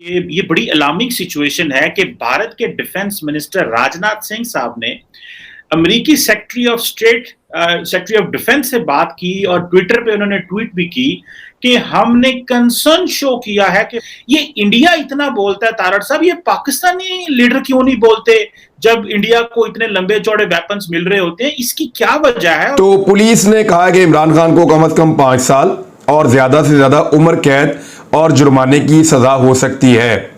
कि ये बड़ी अलार्मिंग सिचुएशन है कि भारत के डिफेंस मिनिस्टर राजनाथ सिंह साहब ने अमेरिकी सेक्रेटरी ऑफ डिफेंस से बात की और ट्विटर पे उन्होंने ट्वीट भी की कि हमने कंसर्न शो किया है कि ये इंडिया इतना बोलता है। तारड़ साहब, ये पाकिस्तानी लीडर क्यों नहीं बोलते जब इंडिया को इतने लंबे चौड़े वेपन्स मिल रहे होते हैं? इसकी क्या वजह है? तो पुलिस ने कहा कि इमरान खान को कम से कम 5 साल और ज्यादा से ज्यादा उम्र कैद और जुर्माने की सजा हो सकती है।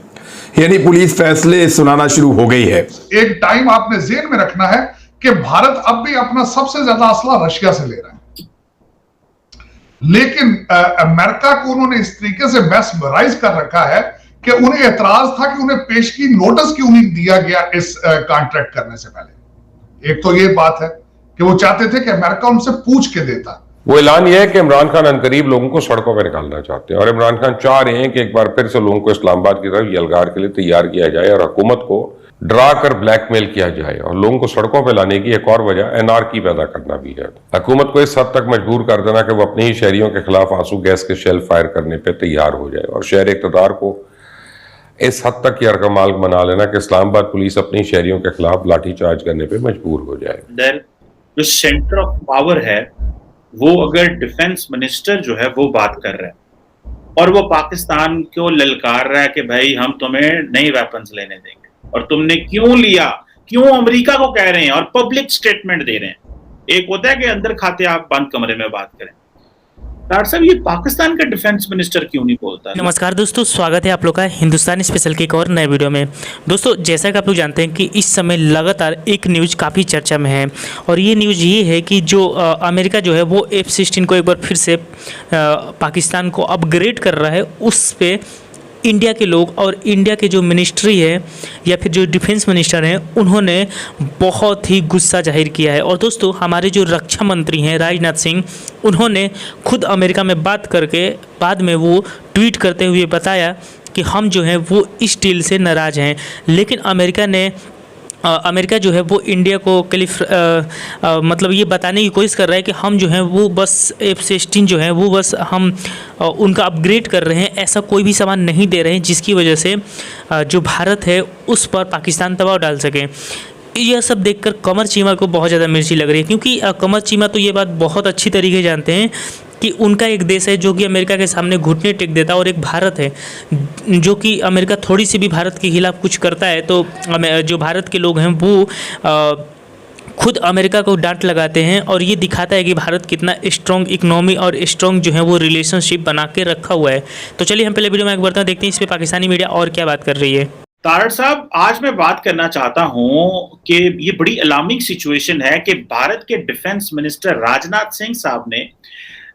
यानी पुलिस फैसले सुनाना शुरू हो गई है। एक टाइम आपने जेहन में रखना है कि भारत अब भी अपना सबसे ज्यादा असला रशिया से ले रहा है, लेकिन अमेरिका को उन्होंने इस तरीके से मैस्मराइज कर रखा है कि उन्हें एतराज था कि उन्हें पेशगी नोटिस क्यों नहीं दिया गया इस कॉन्ट्रैक्ट करने से पहले। एक तो ये बात है कि वो चाहते थे कि अमेरिका उनसे पूछ के देता। वो ऐलान यह है कि इमरान खान अनकरीब लोगों को सड़कों पर निकालना चाहते हैं और इमरान खान चाह रहे हैं कि एक बार फिर से लोगों को इस्लामाबाद की तरफ यलगार के लिए तैयार किया जाए और हुकूमत को डरा कर ब्लैकमेल किया जाए। और लोगों को सड़कों पर लाने की एक और वजह एनआरकी पैदा करना भी है। हुकूमत को इस हद तक मजबूर कर देना कि वो अपने ही शहरियों के खिलाफ आंसू गैस के शेल फायर करने पर तैयार हो जाए और शहर इक़्तिदार को इस हद तक यरकमाल बना लेना कि इस्लामाबाद पुलिस अपने शहरियों के खिलाफ लाठीचार्ज करने पर मजबूर हो जाए। जो सेंटर ऑफ पावर है वो अगर डिफेंस मिनिस्टर जो है वो बात कर रहा है और वो पाकिस्तान को ललकार रहा है कि भाई हम तुम्हें नए वेपन्स लेने देंगे और तुमने क्यों लिया, क्यों अमेरिका को कह रहे हैं और पब्लिक स्टेटमेंट दे रहे हैं। एक होता है कि अंदर खाते आप बंद कमरे में बात करें। डॉक्टर साहब, ये पाकिस्तान का डिफेंस मिनिस्टर क्यों नहीं बोलता? नमस्कार दोस्तों, स्वागत है आप लोग का हिंदुस्तानी स्पेशल के एक और नए वीडियो में। दोस्तों, जैसा कि आप लोग जानते हैं कि इस समय लगातार एक न्यूज़ काफ़ी चर्चा में है और ये न्यूज़ ये है कि जो अमेरिका जो है वो F-16 को एक बार फिर से पाकिस्तान को अपग्रेड कर रहा है। उस पर इंडिया के लोग और इंडिया के जो मिनिस्ट्री है या फिर जो डिफेंस मिनिस्टर हैं उन्होंने बहुत ही गुस्सा जाहिर किया है। और दोस्तों, हमारे जो रक्षा मंत्री हैं राजनाथ सिंह, उन्होंने खुद अमेरिका में बात करके बाद में वो ट्वीट करते हुए बताया कि हम जो हैं वो इस डील से नाराज़ हैं। लेकिन अमेरिका जो है वो इंडिया को मतलब ये बताने की कोशिश कर रहा है कि हम जो हैं वो बस F-16 जो है वो बस हम उनका अपग्रेड कर रहे हैं, ऐसा कोई भी सामान नहीं दे रहे हैं जिसकी वजह से जो भारत है उस पर पाकिस्तान दबाव डाल सके। यह सब देखकर कमर चीमा को बहुत ज़्यादा मिर्ची लग रही है, क्योंकि कमर चीमा तो ये बात बहुत अच्छी तरीके से जानते हैं कि उनका एक देश है जो कि अमेरिका के सामने घुटने टेक देता है और एक भारत है जो कि अमेरिका थोड़ी सी भी भारत के खिलाफ कुछ करता है तो जो भारत के लोग हैं वो खुद अमेरिका को डांट लगाते हैं और ये दिखाता है कि भारत कितना स्ट्रॉन्ग इकोनॉमी और स्ट्रॉन्ग जो है वो रिलेशनशिप बना के रखा हुआ है। तो चलिए हम पहले वीडियो में एक बार देखते हैं इस पर पाकिस्तानी मीडिया और क्या बात कर रही है। तारड़ साहब, आज मैं बात करना चाहता हूं कि ये बड़ी अलार्मिंग सिचुएशन है कि भारत के डिफेंस मिनिस्टर राजनाथ सिंह साहब ने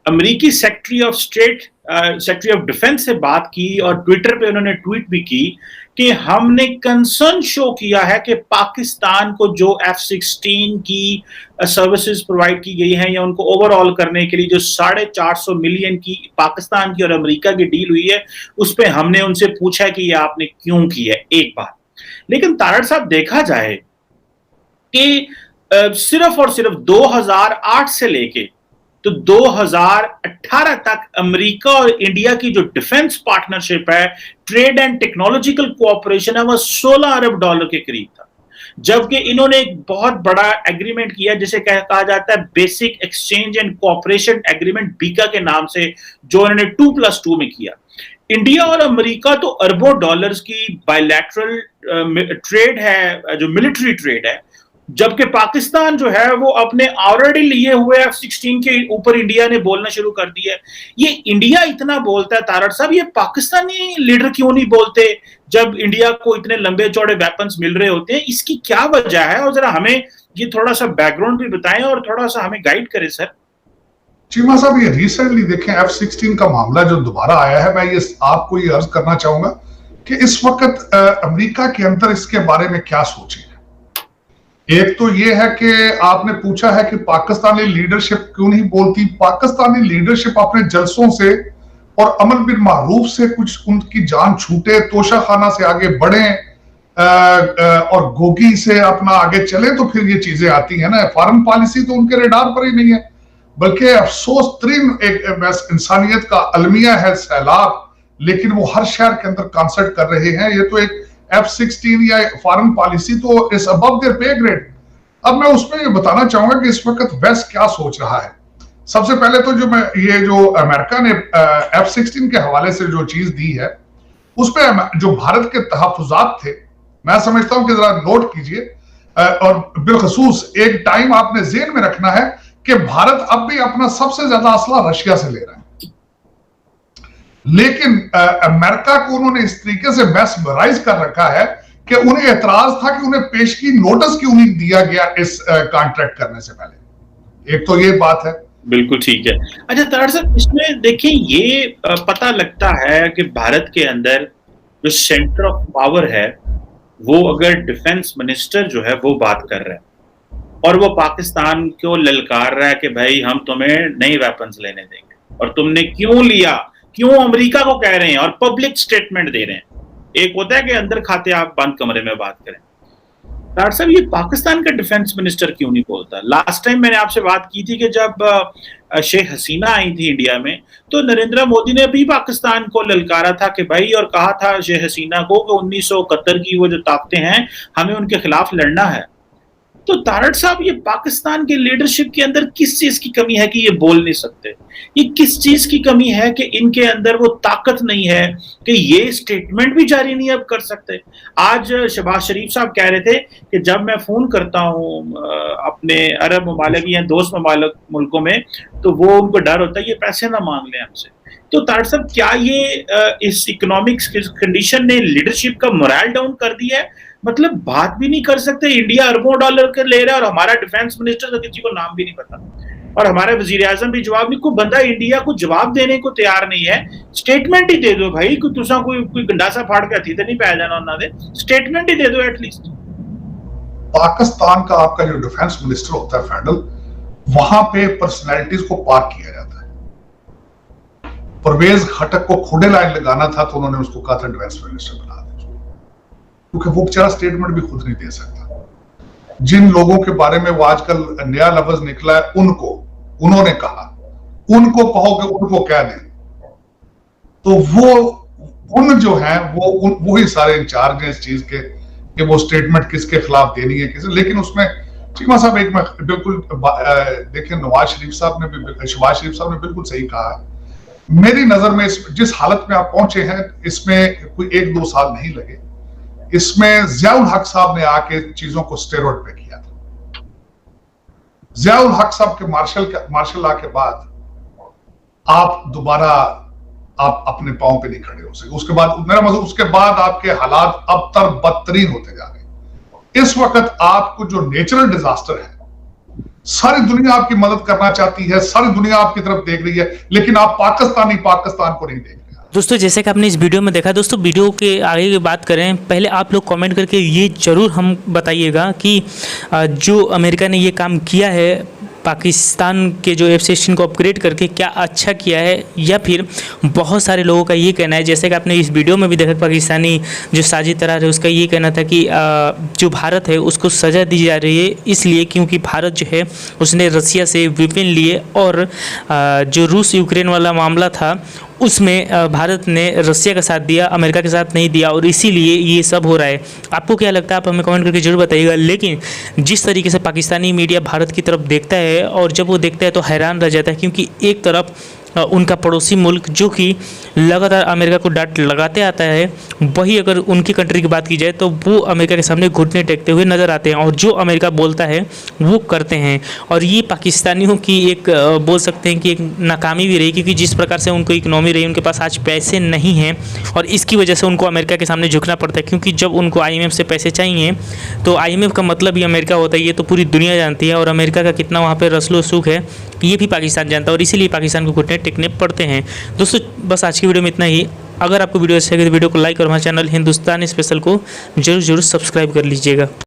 अमेरिकी सेक्रेटरी ऑफ डिफेंस से बात की और ट्विटर पे उन्होंने ट्वीट भी की कि हमने कंसर्न शो किया है कि पाकिस्तान को जो F-16 की सर्विसेज प्रोवाइड की गई हैं या उनको ओवरऑल करने के लिए जो 450 मिलियन की पाकिस्तान की और अमेरिका की डील हुई है उस पे हमने उनसे पूछा कि ये आपने क्यों की है, एक बात। लेकिन तारड़ साहब, देखा जाए कि सिर्फ और सिर्फ 2008 से लेके तो 2018 तक अमेरिका और इंडिया की जो डिफेंस पार्टनरशिप है, ट्रेड एंड टेक्नोलॉजिकल कोऑपरेशन है, वह $16 अरब के करीब था। जबकि इन्होंने एक बहुत बड़ा एग्रीमेंट किया जिसे कहा जाता है basic exchange and cooperation agreement, Bika के नाम से, जो इन्होंने 2+2 में किया। इंडिया और अमेरिका तो अरबों डॉलर्स की बायलैटरल ट्रेड है, जो मिलिट्री ट्रेड है, जबकि पाकिस्तान जो है वो अपने ऑलरेडी लिए हुए F-16 के ऊपर इंडिया ने बोलना शुरू कर दिया है। ये इंडिया इतना बोलता है, तारड़ साहब, ये पाकिस्तानी लीडर क्यों नहीं बोलते जब इंडिया को इतने लंबे चौड़े वेपन्स मिल रहे होते हैं? इसकी क्या वजह है? और जरा हमें ये थोड़ा सा बैकग्राउंड भी बताएं और थोड़ा सा हमें गाइड करें सर। चीमा साहब, ये रिसेंटली देखें F-16 का मामला जो दोबारा आया है, मैं ये आपको ये अर्ज करना चाहूंगा कि इस वक्त अमेरिका के अंदर इसके बारे में क्या सोचे। एक तो ये है कि आपने पूछा है कि पाकिस्तानी लीडरशिप क्यों नहीं बोलती। पाकिस्तानी लीडरशिप अपने जलसों से और अमर बिन मारूफ से कुछ उनकी जान छूटे, तोशाखाना से आगे बढ़े और गोगी से अपना आगे चले तो फिर ये चीजें आती है ना। फॉरेन पॉलिसी तो उनके रेडार पर ही नहीं है, बल्कि अफसोस तरीन एक इंसानियत का अलमिया है सैलाब लेकिन वो हर शहर के अंदर कॉन्सर्ट कर रहे हैं। ये तो एक F-16 या फॉरेन पॉलिसी तो इज अबव देयर पे ग्रेड। अब मैं उसमें ये बताना चाहूंगा कि इस वक्त वेस्ट क्या सोच रहा है। सबसे पहले तो जो अमेरिका ने F-16 के हवाले से जो चीज दी है, उस पर जो भारत के तहफुजात थे, मैं समझता हूं कि जरा नोट कीजिए और बिलखसूस एक टाइम आपने जेहन में रखना है कि भारत अब भी अपना सबसे ज्यादा असला रशिया से ले रहा है, लेकिन अमेरिका को उन्होंने इस तरीके से मैस्मराइज कर रखा है कि उन्हें एतराज था कि उन्हें पेशगी नोटिस क्यों नहीं दिया गया इस कॉन्ट्रैक्ट करने से पहले। एक तो ये बात है। बिल्कुल ठीक है। अच्छा तारड़ साहब, इसमें देखिए ये पता लगता है कि भारत के अंदर जो सेंटर ऑफ पावर है वो अगर डिफेंस मिनिस्टर जो है वो बात कर रहा है और वो पाकिस्तान को ललकार रहा है कि भाई हम तुम्हें नए वेपन्स लेने देंगे और तुमने क्यों लिया, क्यों अमेरिका को कह रहे हैं और पब्लिक स्टेटमेंट दे रहे हैं। एक होता है कि अंदर खाते आप बंद कमरे में बात करें। तारड़ साहब, ये पाकिस्तान का डिफेंस मिनिस्टर क्यों नहीं बोलता? लास्ट टाइम मैंने आपसे बात की थी कि जब शेख हसीना आई थी इंडिया में तो नरेंद्र मोदी ने भी पाकिस्तान को ललकारा था कि भाई, और कहा था शेख हसीना को कि 1971 की वो जो ताकतें हैं हमें उनके खिलाफ लड़ना है। तो तारड़ साहब, ये पाकिस्तान के लीडरशिप के अंदर किस चीज की कमी है कि ये बोल नहीं सकते? ये किस चीज की कमी है कि इनके अंदर वो ताकत नहीं है कि ये स्टेटमेंट भी जारी नहीं अब कर सकते? आज शहबाज शरीफ साहब कह रहे थे कि जब मैं फोन करता हूं अपने अरब ममालिक या दोस्त ममालिक मुल्कों में तो वो उनको डर होता है ये पैसे ना मांग लें हमसे। तो तारड़ साहब, क्या ये इस इकोनॉमिक्स कंडीशन ने लीडरशिप का मोरल डाउन कर दिया है? मतलब बात भी नहीं कर सकते, इंडिया अरबों डॉलर के ले रहा है और हमारा डिफेंस मिनिस्टर तो किसी को नाम भी नहीं पता और हमारे वजीर आजम भी जवाब नहीं। कोई बंदा इंडिया को जवाब देने को तैयार नहीं है। स्टेटमेंट ही दे दो भाई, कोई गंडासा फाड़ के हथी तो नहीं पाया जाना ना दे, स्टेटमेंट ही दे दो एटलीस्ट। पाकिस्तान का आपका जो डिफेंस मिनिस्टर होता है फेडरल, वहां पे पर्सनैलिटीज को पार्क किया जाता है। परवेज खटक को खुदे लाइन लगाना था तो उन्होंने उसको कहा था डिफेंस मिनिस्टर बना दे, क्योंकि वो बेचारा स्टेटमेंट भी खुद नहीं दे सकता। जिन लोगों के बारे में वो आजकल नया लफ्ज निकला है, उन्होंने कहा, उनको कहो कि उनको कह दें, तो उन जो है वो ही सारे इंचार्ज हैं इस चीज के कि वो स्टेटमेंट किसके खिलाफ देनी है किसे। लेकिन उसमें चीमा साहब एक मैं बिल्कुल देखिए, शहबाज शरीफ साहब ने बिल्कुल सही कहा है। मेरी नजर में जिस हालत में आप पहुंचे हैं इसमें कोई 1-2 साल नहीं लगे। इसमें ज़ियाउल हक साहब ने आके चीजों को स्टेरॉइड पे किया था। ज़ियाउल हक साहब के मार्शल लॉ के बाद आप दोबारा आप अपने पांव पे नहीं खड़े हो सके। उसके बाद मेरा मतलब उसके बाद आपके हालात अब तर बदतरीन होते जा रहे। इस वक्त आपको जो नेचुरल डिजास्टर है, सारी दुनिया आपकी मदद करना चाहती है, सारी दुनिया आपकी तरफ देख रही है, लेकिन आप पाकिस्तान को नहीं देख रहे। दोस्तों, जैसे कि आपने इस वीडियो में देखा, दोस्तों वीडियो के आगे की बात करें, पहले आप लोग कमेंट करके ये ज़रूर हम बताइएगा कि जो अमेरिका ने ये काम किया है पाकिस्तान के जो F-16 को अपग्रेड करके, क्या अच्छा किया है, या फिर बहुत सारे लोगों का ये कहना है, जैसे कि आपने इस वीडियो में भी देखा, पाकिस्तानी जो साजिद तरार है उसका ये कहना था कि जो भारत है उसको सज़ा दी जा रही है इसलिए क्योंकि भारत जो है उसने रसिया से वेपन लिए और जो रूस यूक्रेन वाला मामला था उसमें भारत ने रसिया का साथ दिया, अमेरिका के साथ नहीं दिया और इसीलिए ये सब हो रहा है। आपको क्या लगता है, आप हमें कमेंट करके जरूर बताइएगा। लेकिन जिस तरीके से पाकिस्तानी मीडिया भारत की तरफ देखता है और जब वो देखता है तो हैरान रह जाता है, क्योंकि एक तरफ उनका पड़ोसी मुल्क जो कि लगातार अमेरिका को डांट लगाते आता है, वही अगर उनकी कंट्री की बात की जाए तो वो अमेरिका के सामने घुटने टेकते हुए नज़र आते हैं और जो अमेरिका बोलता है वो करते हैं। और ये पाकिस्तानियों की एक बोल सकते हैं कि एक नाकामी भी रही, क्योंकि जिस प्रकार से उनको इकनॉमी रही, उनके पास आज पैसे नहीं हैं और इसकी वजह से उनको अमेरिका के सामने झुकना पड़ता है। क्योंकि जब उनको IMF से पैसे चाहिए तो IMF का मतलब ही अमेरिका होता है, ये तो पूरी दुनिया जानती है। और अमेरिका का कितना वहाँ पर रस्लो सूख है ये भी पाकिस्तान जानता है और इसीलिए पाकिस्तान को घुटने टेकने पड़ते हैं। दोस्तों, बस आज की वीडियो में इतना ही। अगर आपको वीडियो अच्छा लगे तो वीडियो को लाइक और हमारे चैनल हिंदुस्तानी स्पेशल को जरूर सब्सक्राइब कर लीजिएगा।